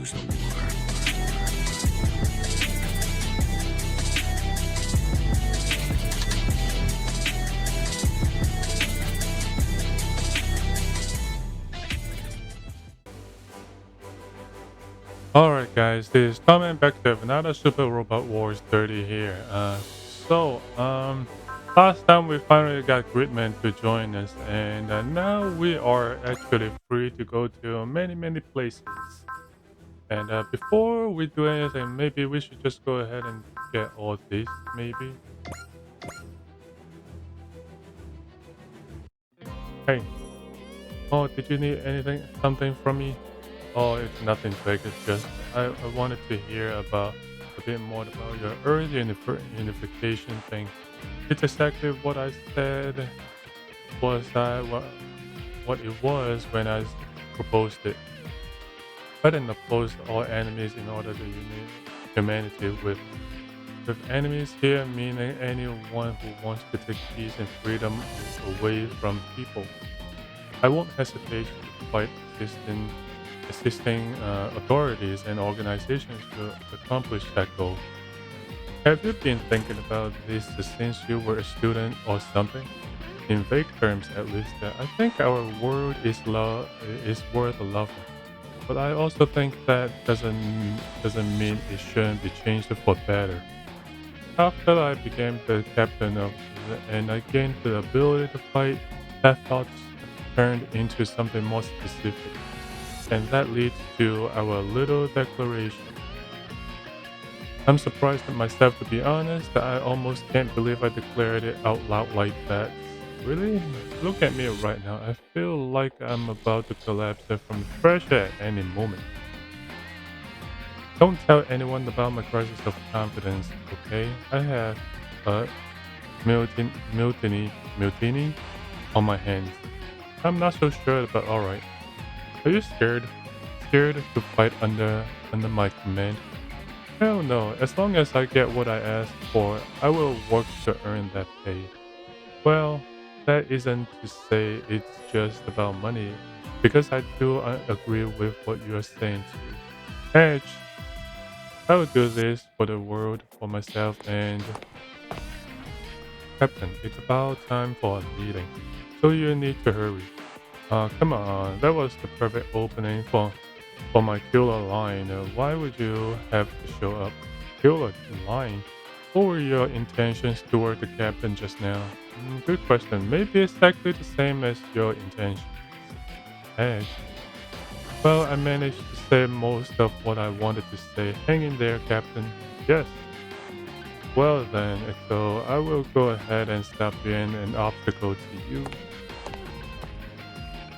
choose the war. Alright guys, this is Tom and back to another Super Robot Wars 30 here. Last time we finally got Gridman to join us and now we are actually free to go to many places. And before we do anything, maybe we should just go ahead and get all this, maybe. Hey, oh, did you need something from me? Oh, it's nothing big. It's just I wanted to hear about a bit more about your early unification thing. It's exactly what I said. Was I what it was when I proposed it? I didn't oppose all enemies in order to unite humanity with enemies here meaning anyone who wants to take peace and freedom away from people. I won't hesitate to fight assisting authorities and organizations to accomplish that goal. Have you been thinking about this since you were a student or something? In vague terms, at least, I think our world is worth loving. But I also think that doesn't mean it shouldn't be changed for better. After I became the captain and I gained the ability to fight, that thought turned into something more specific. And that leads to our little declaration. I'm surprised at myself, to be honest. I almost can't believe I declared it out loud like that. Really? Look at me right now. I feel like I'm about to collapse from fresh air at any moment. Don't tell anyone about my crisis of confidence, okay? I have a mutiny on my hands. I'm not so sure, but alright. Are you scared? Scared to fight under my command? Hell no. As long as I get what I asked for, I will work to earn that pay. Well, that isn't to say it's just about money, because I do agree with what you are saying too. Edge, I will do this for the world, for myself, and Captain, it's about time for a meeting, so you need to hurry. Come on, that was the perfect opening for my killer line. Why would you have to show up? Killer line? What were your intentions toward the captain just now? Good question. Maybe exactly the same as your intentions. Edge. Well, I managed to say most of what I wanted to say. Hang in there, Captain. Yes. Well then, so I will go ahead and stop being an obstacle to you.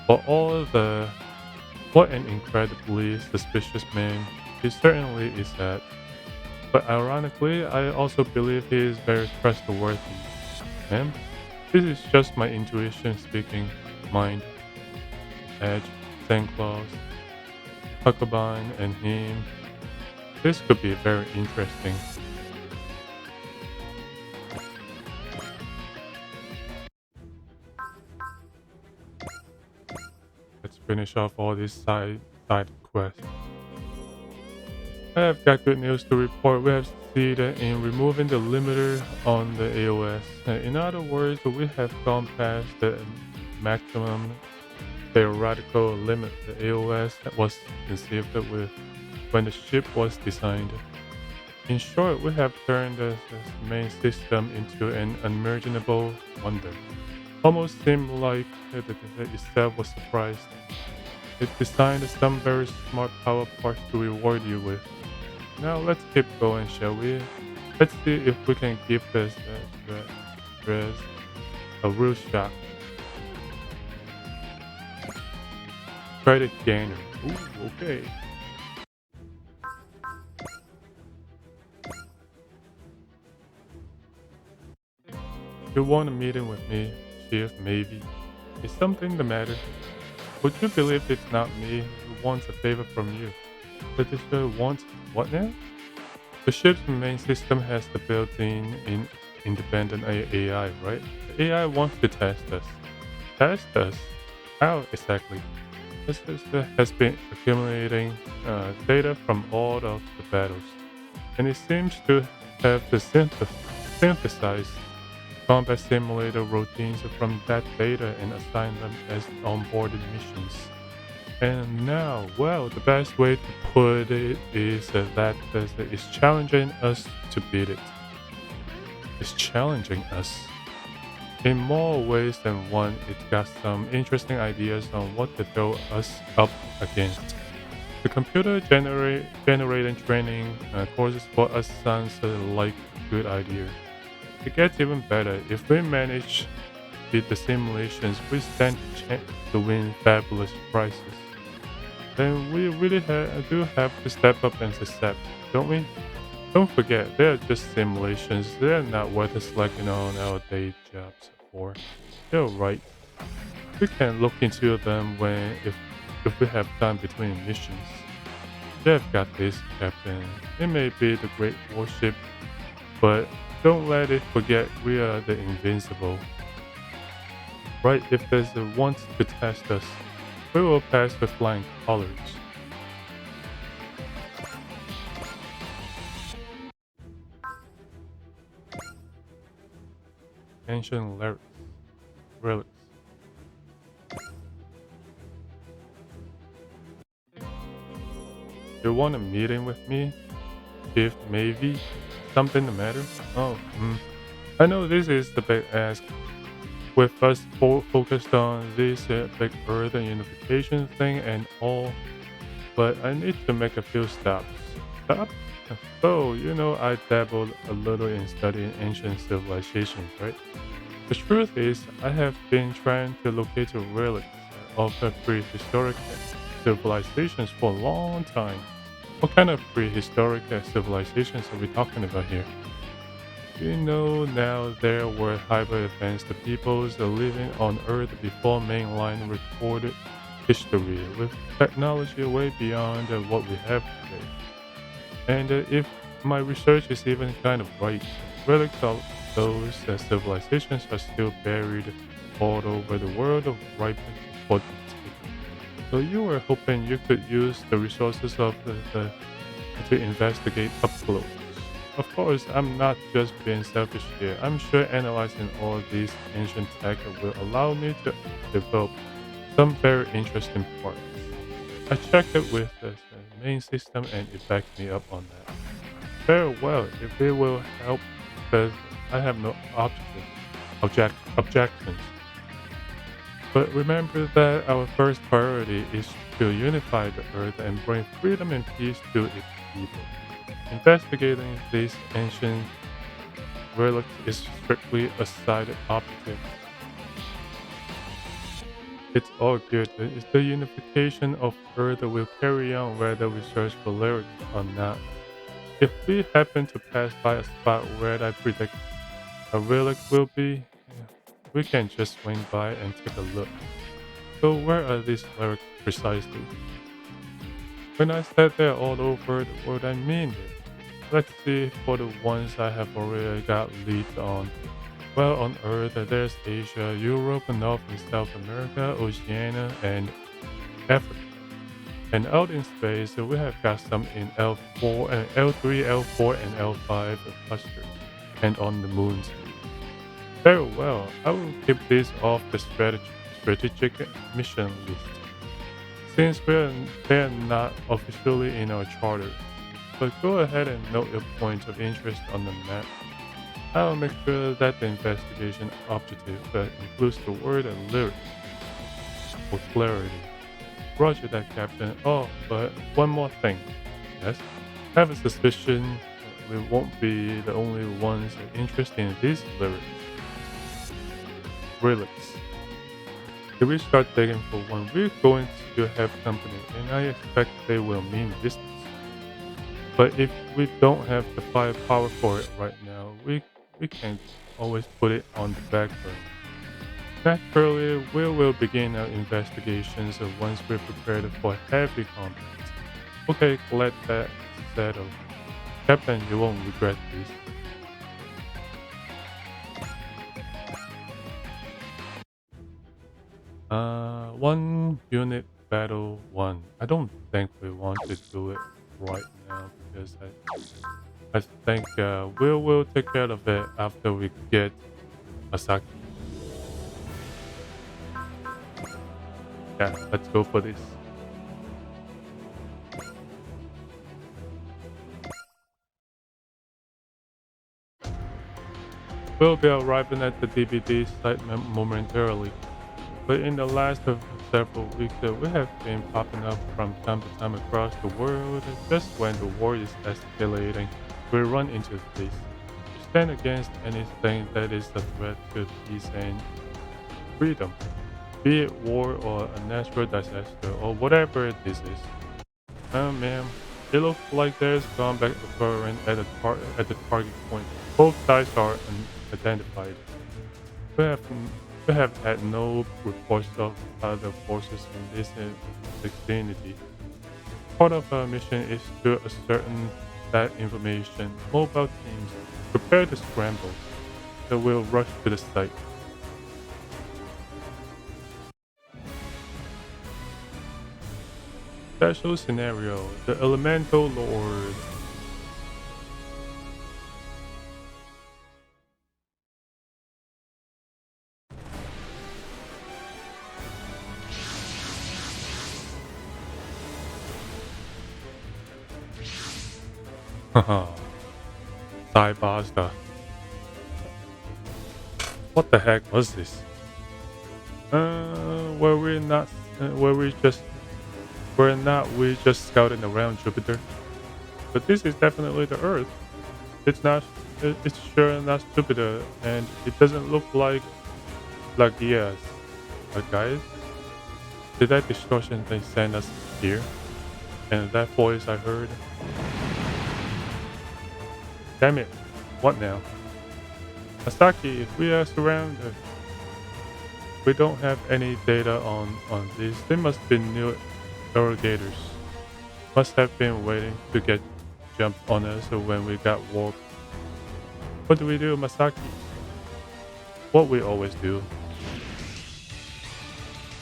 For all the what an incredibly suspicious man he certainly is that. But ironically, I also believe he is very trustworthy. And this is just my intuition speaking. Mind, Edge, Claus, Huckabine, and him. This could be very interesting. Let's finish off all these side quests. I have got good news to report. We have succeeded in removing the limiter on the AOS. In other words, we have gone past the maximum theoretical limit the AOS was conceived with when the ship was designed. In short, we have turned the main system into an unmergeable wonder. Almost seemed like it itself was surprised. It designed some very smart power parts to reward you with. Now let's keep going, shall we? Let's see if we can give this dress a real shot. Credit gainer. Ooh, okay. You want a meeting with me, Chief? Maybe. Is something the matter? Would you believe it's not me who wants a favor from you? But this guy wants what now? The ship's main system has the built-in independent AI, right? The AI wants to test us. Test us? How exactly? has been accumulating data from all of the battles, and it seems to have synthesized combat simulator routines from that data and assigned them as onboarded missions. And now, well, the best way to put it is that it's challenging us to beat it. It's challenging us. In more ways than one, it got some interesting ideas on what to throw us up against. The generated training courses for us sounds like a good idea. It gets even better if we manage to beat the simulations. We stand a chance to win fabulous prizes. Then we really do have to step up and accept, don't we? Don't forget, they are just simulations. They are not worth slacking on our day jobs for. You're right. We can look into them if we have time between missions. They've got this, Captain. It may be the great warship, but don't let it forget we are the invincible. Right? If there's a want to test us, we will pass with flying colors. Ancient relics. You want a meeting with me? If maybe something the matter? Oh, I know this is the big ask. With us focused on this big Earth and unification thing and all, but I need to make a few stops. Stop? So, I dabbled a little in studying ancient civilizations, right? The truth is, I have been trying to locate a relics of prehistoric civilizations for a long time. What kind of prehistoric civilizations are we talking about here? Now there were hyper-advanced peoples living on Earth before mainline recorded history, with technology way beyond what we have today. And if my research is even kind of right, relics of those civilizations are still buried all over the world, ripe for so you were hoping you could use the resources of the to investigate up close. Of course, I'm not just being selfish here. I'm sure analyzing all these ancient tech will allow me to develop some very interesting parts. I checked it with the main system and it backed me up on that. Very well, if it will help, because I have no objections. But remember that our first priority is to unify the earth and bring freedom and peace to its people. Investigating these ancient relics is strictly a side object. It's all good. It's the unification of Earth will carry on whether we search for lyrics or not. If we happen to pass by a spot where I predict a relic will be, we can just swing by and take a look. So where are these lyrics precisely? When I said they're all over the world, I mean it. Let's see for the ones I have already got leads on. Well, on Earth, there's Asia, Europe, North and South America, Oceania, and Africa. And out in space, we have got some in L4 and L3, L4, and L5 clusters, and on the moons. Very well, I will keep this off the strategic mission list, since they're not officially in our charter. But go ahead and note your points of interest on the map. I'll make sure that the investigation objective includes the word and lyrics for clarity. Roger that, Captain. Oh, but one more thing. Yes? I have a suspicion we won't be the only ones interested in these lyrics. Relics. If we start digging for one, we're going to have company, and I expect they will mean business. But if we don't have the firepower for it right now, we can always put it on the back burner. Naturally, we will begin our investigations once we're prepared for heavy combat. Okay, let that settle. Captain, you won't regret this. One unit battle 1. I don't think we want to do it right now because I think we'll take care of it after we get Masaki. Yeah, let's go for this. We'll be arriving at the DVD site momentarily, but in the last of several weeks, we have been popping up from time to time across the world. Just when the war is escalating, we run into this. We stand against anything that is a threat to peace and freedom, be it war or a natural disaster or whatever this is. Ma'am, it looks like there's combat occurring at the target point. Both sides are unidentified. We have, we have had no reports of other forces in this vicinity. Part of our mission is to ascertain that information. Mobile teams prepare to scramble, so we'll rush to the site. Special scenario: the Elemental Lord. Haha. Basta. What the heck was this? Were we not? Were we just? Were not we just scouting around Jupiter? But this is definitely the Earth. It's not. It's sure not Jupiter, and it doesn't look like Lagias. But guys, did that distortion thing send us here? And that voice I heard. Damn it! What now? Masaki, we are surrounded. We don't have any data on these. They must be new irrigators. Must have been waiting to get jump on us when we got warped. What do we do, Masaki? What we always do.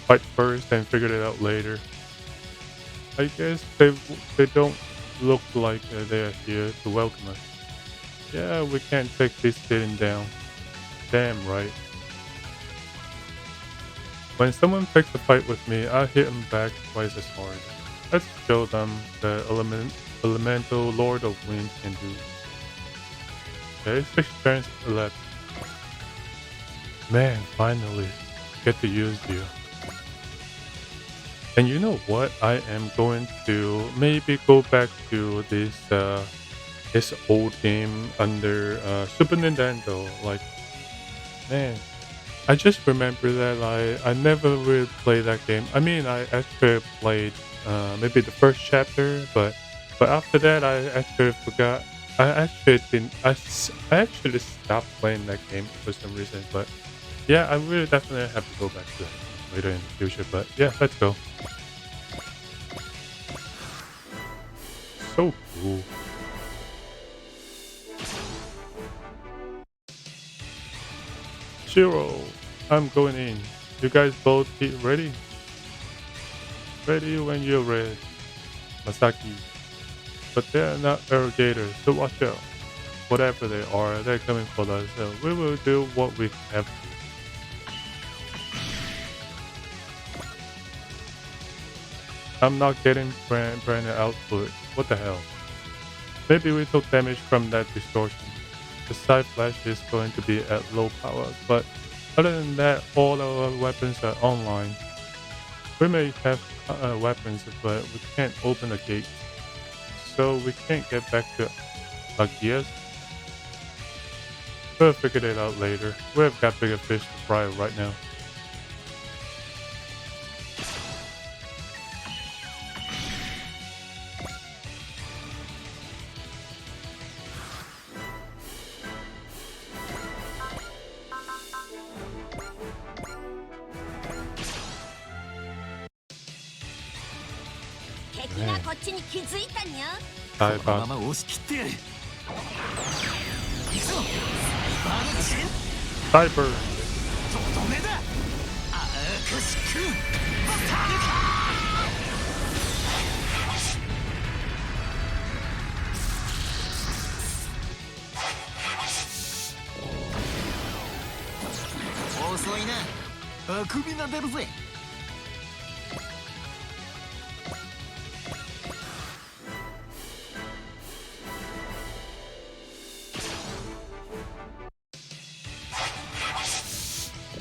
Fight first and figure it out later. I guess they don't look like they are here to welcome us. Yeah, we can't take this sitting down. Damn right. When someone picks a fight with me, I hit them back twice as hard. Let's show them the elemental Lord of Wind can do. Okay, 6 turns left. Man, finally, get to use you. And you know what? I am going to maybe go back to this old game under Super Nintendo. Like, man, I just remember that I never really played that game. I mean, I actually played maybe the first chapter, but after that I actually forgot. I actually stopped playing that game for some reason. But yeah, I really definitely have to go back to it later in the future. But yeah, let's go. So cool. Shiro, I'm going in. You guys both get ready? Ready when you're ready. Masaki. But they're not irrigators, so watch out. Whatever they are, they're coming for us, so we will do what we have to. I'm not getting brand output. What the hell? Maybe we took damage from that distortion. The side flash is going to be at low power, but other than that, all our weapons are online. We may have weapons, but we can't open the gate. So we can't get back to Lagias. We'll figure it out later. We've got bigger fish to fry right now. Cyber. 遅いな。あくびが出るぜ。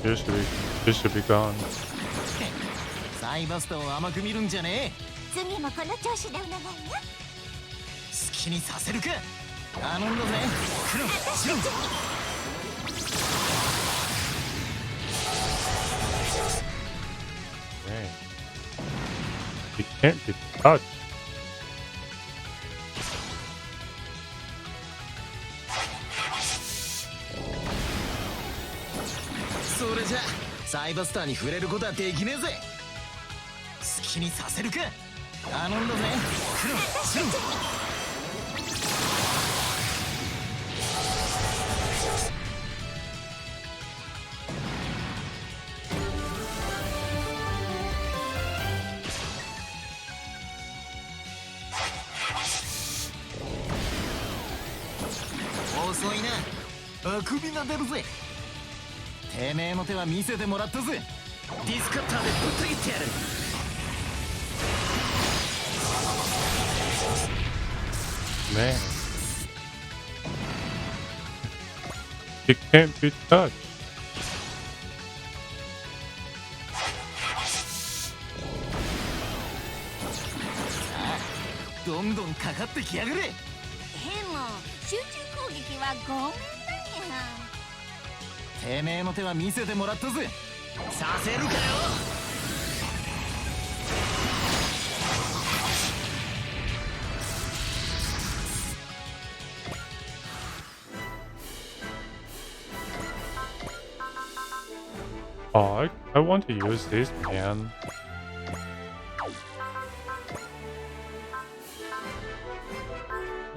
This should be, this should be gone. サイバスタを甘く見るんじゃねえ。次もこの調子でお願いね。好きにさせるか。頼んだぜ。クロン、シロン。Dang. He can't be touched. それじゃサイバスターに触れることはできねえぜ。好きにさせるか。頼んだぜ。クロン、シロン。遅いな。あくびが出るぜ。てめえの手は見せてもらったぜ。ディスカッターでぶった切ってやる。Man. He can't be touched. どんどんかかってきやがれ。でも集中攻撃はごめんだにゃ。てめえの手は見せてもらったぜ。させるかよ。Oh, I want to use this, man.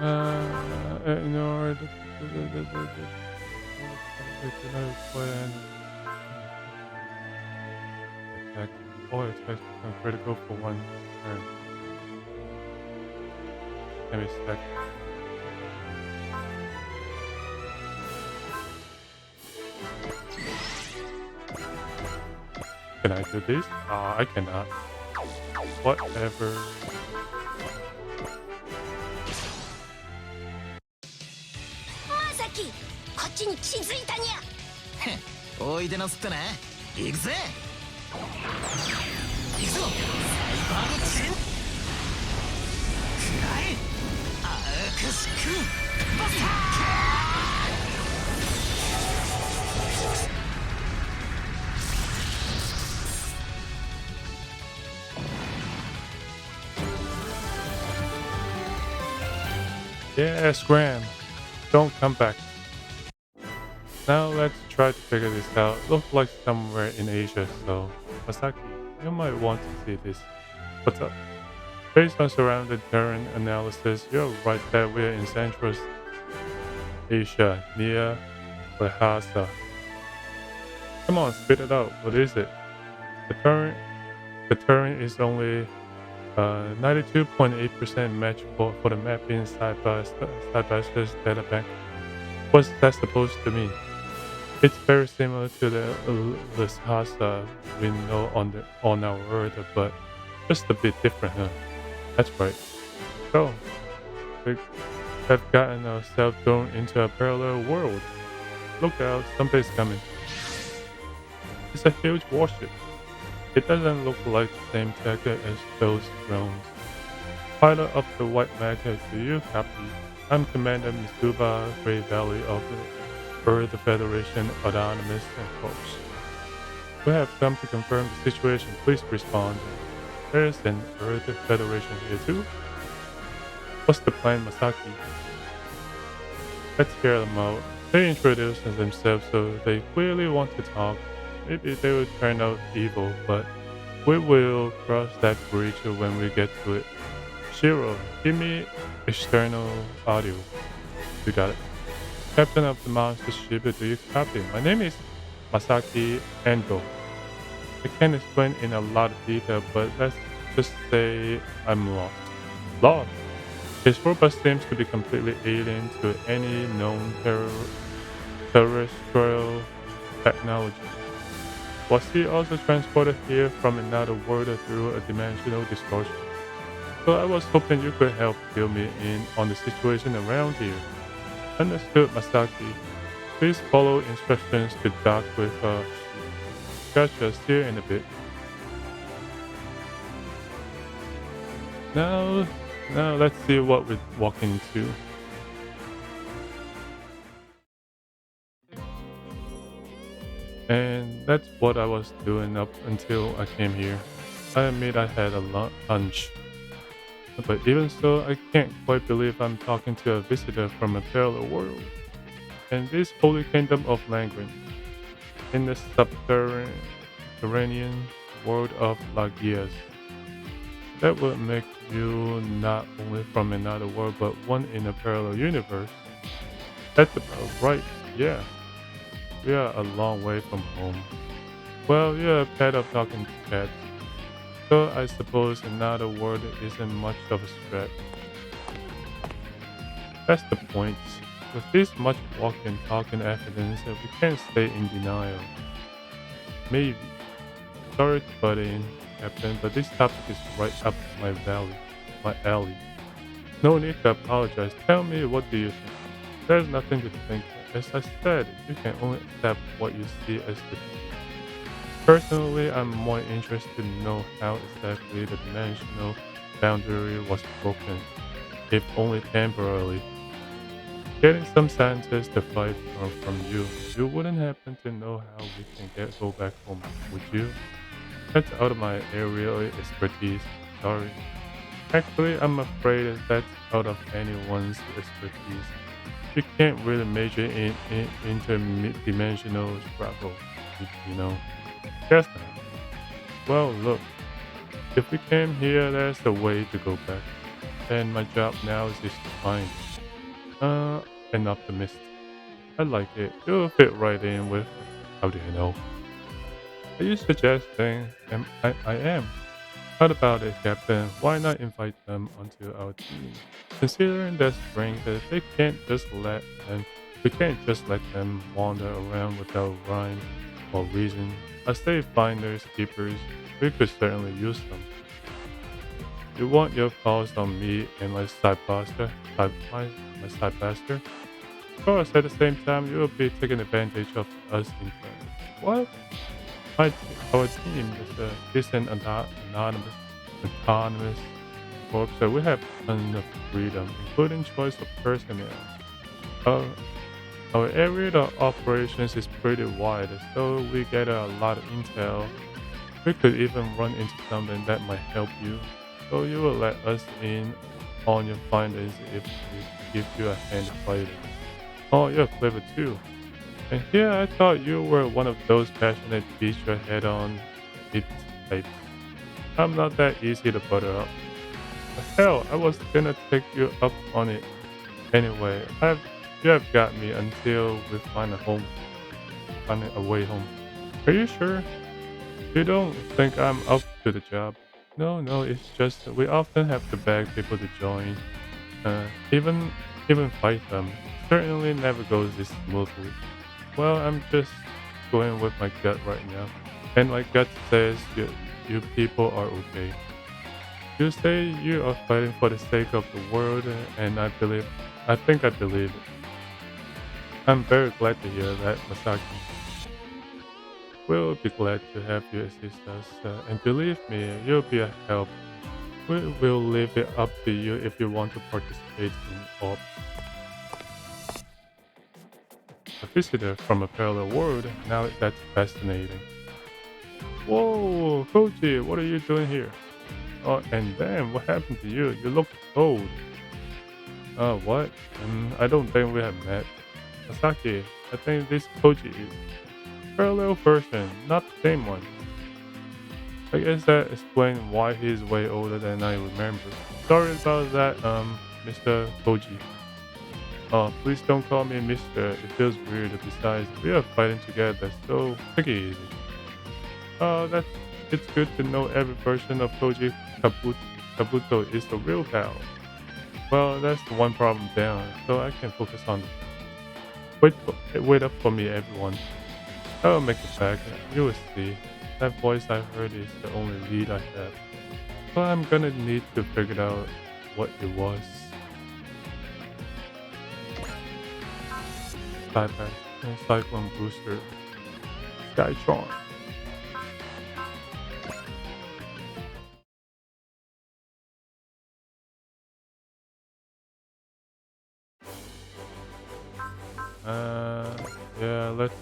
In order to attack, all attacks become critical for one turn. Can be stacked. Can I do this? I cannot. Whatever. まさき、こっちに気づいたにゃ。おいでなすってな。行くぜ。行くぞ。サイバーのチェン。くらえ。アークシクバスター。Yeah, Scram. Don't come back. Now let's try to figure this out. Looks like somewhere in Asia, so Masaki, you might want to see this. What's up? Based on surrounding terrain analysis, you're right that we're in Central Asia, near Lhasa. Come on, spit it out. What is it? The terrain is only 92.8% match for the map inside by data bank. What's that supposed to mean? It's very similar to the Lhasa we know on our Earth, but just a bit different, huh? That's right. So, we have gotten ourselves thrown into a parallel world. Look out, something's coming. It's a huge warship. It doesn't look like the same tech as those drones. Pilot of the White Mecca, do you copy? I'm Commander Mitsuba Great Valley of the Earth Federation Autonomous Force. We have come to confirm the situation. Please respond. There's an Earth Federation here too? What's the plan, Masaki? Let's hear them out. They introduce themselves, so they clearly want to talk. Maybe they will turn out evil, but we will cross that bridge when we get to it. Shiro, give me external audio. You got it. Captain of the monster ship, do you copy? My name is Masaki Endo. I can't explain in a lot of detail, but let's just say I'm lost. Lost? His robot seems to be completely alien to any known terrestrial technology. Was he also transported here from another world through a dimensional distortion? So I was hoping you could help fill me in on the situation around here. Understood, Masaki. Please follow instructions to dock with Gotcha, see you in a bit. Now, now let's see what we're walking into. And that's what I was doing up until I came here. I admit I had a lunch. But even so, I can't quite believe I'm talking to a visitor from a parallel world. And this holy kingdom of Langren, in the subterranean world of Lagias. That would make you not only from another world, but one in a parallel universe. That's about right, yeah. We are a long way from home. Well, you're a pet of talking cats, so I suppose another world isn't much of a stretch. That's the point. With this much walking, talking evidence, we can't stay in denial. Maybe. Sorry to butt in, Captain, but this topic is right up my alley. No need to apologize. Tell me, what do you think? There's nothing to think. As I said, you can only accept what you see as the truth. Personally, I'm more interested to know how exactly the dimensional boundary was broken, if only temporarily. Getting some scientists to fight from you, you wouldn't happen to know how we can go back home, would you? That's out of my area of expertise. Sorry. Actually, I'm afraid that's out of anyone's expertise. You can't really major in interdimensional travel, you know. Guess not. Well, look. If we came here, there's a way to go back. And my job now is just to find it. An optimist. I like it. You'll fit right in with. How do you know? Are you suggesting I am? How about it, Captain? Why not invite them onto our team? Considering their strength, we can't just let them wander around without rhyme or reason. I say finders, keepers. We could certainly use them. You want your calls on me and my side blaster? My side blaster? Of course, at the same time, you will be taking advantage of us in turn. What? Our team is an autonomous corps, so we have tons of freedom, including choice of personnel. Our area of operations is pretty wide, so we get a lot of intel. We could even run into something that might help you, so you will let us in on your findings if we give you a hand fighting. Oh, you're clever too. And here I thought you were one of those passionate beat your head on it types. I'm not that easy to butter up. But hell, I was gonna take you up on it anyway. You have got me until we find a way home. Are you sure? You don't think I'm up to the job? No, it's just we often have to beg people to join. Even fight them. Certainly never goes this smoothly. Well, I'm just going with my gut right now. And my gut says you people are okay. You say you are fighting for the sake of the world, and I think I believe it. I'm very glad to hear that, Masaki. We'll be glad to have you assist us, and believe me, you'll be a help. We will leave it up to you if you want to participate in ops. A visitor from a parallel world, now that's fascinating. Whoa, Koji, what are you doing here? Oh, and damn, what happened to you? You look old. What? I don't think we have met. Masaki, I think this Koji is parallel version, not the same one. I guess that explains why he's way older than I remember. Sorry about that, Mr. Koji. Oh, please don't call me Mister. It feels weird. Besides, we are fighting together, so take it easy. It's good to know every version of Koji Kabuto is the real pal. Well, that's the one problem down, so I can focus on it. Wait up for me, everyone. I'll make it back. You will see. That voice I heard is the only lead I have. So I'm gonna need to figure out what it was. Skypack, Cyclone Booster, Skytron. Yeah, let's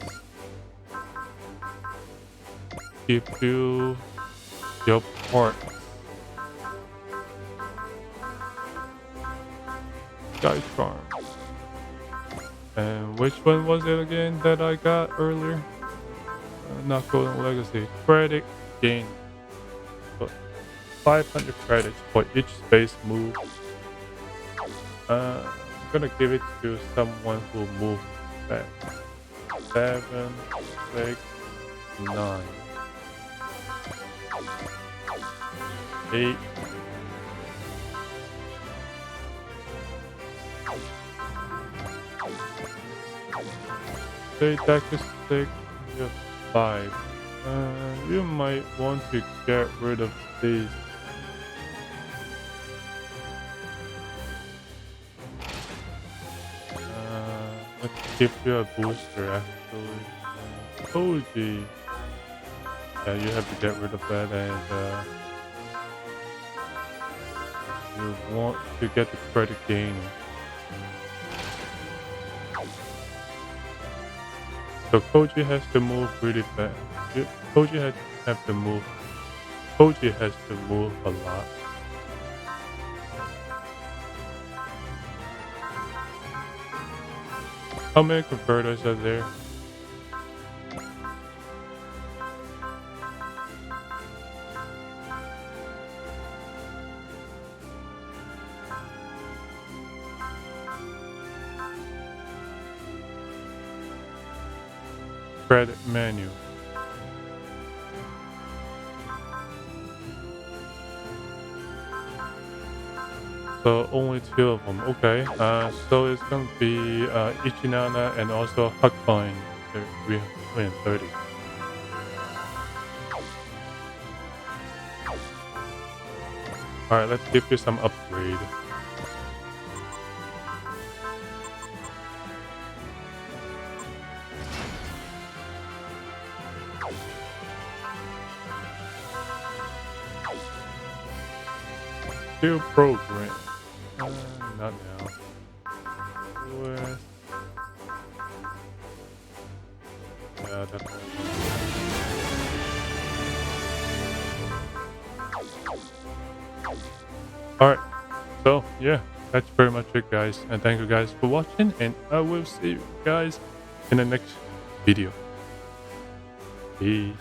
give you your part. Skytron. And which one was it again that I got earlier? Not Golden Legacy. Credit gain. So 500 credits for each space move. I'm gonna give it to someone who moves fast. 7, 6, 9, 8. Say attack is 6, you have 5. You might want to get rid of these. Let's give you a booster actually. Koji. Yeah, you have to get rid of that, and you want to get the credit gain. So Koji has to move really fast. Koji has to move. Koji has to move a lot. How many converters are there? Credit menu. So only 2 of them. Okay. So it's gonna be Ichinana and also Huckbine. 330. Alright, let's give you some upgrade. New program. Not now. With... Yeah, definitely. Alright. So, yeah. That's pretty much it, guys. And thank you guys for watching. And I will see you guys in the next video. Peace.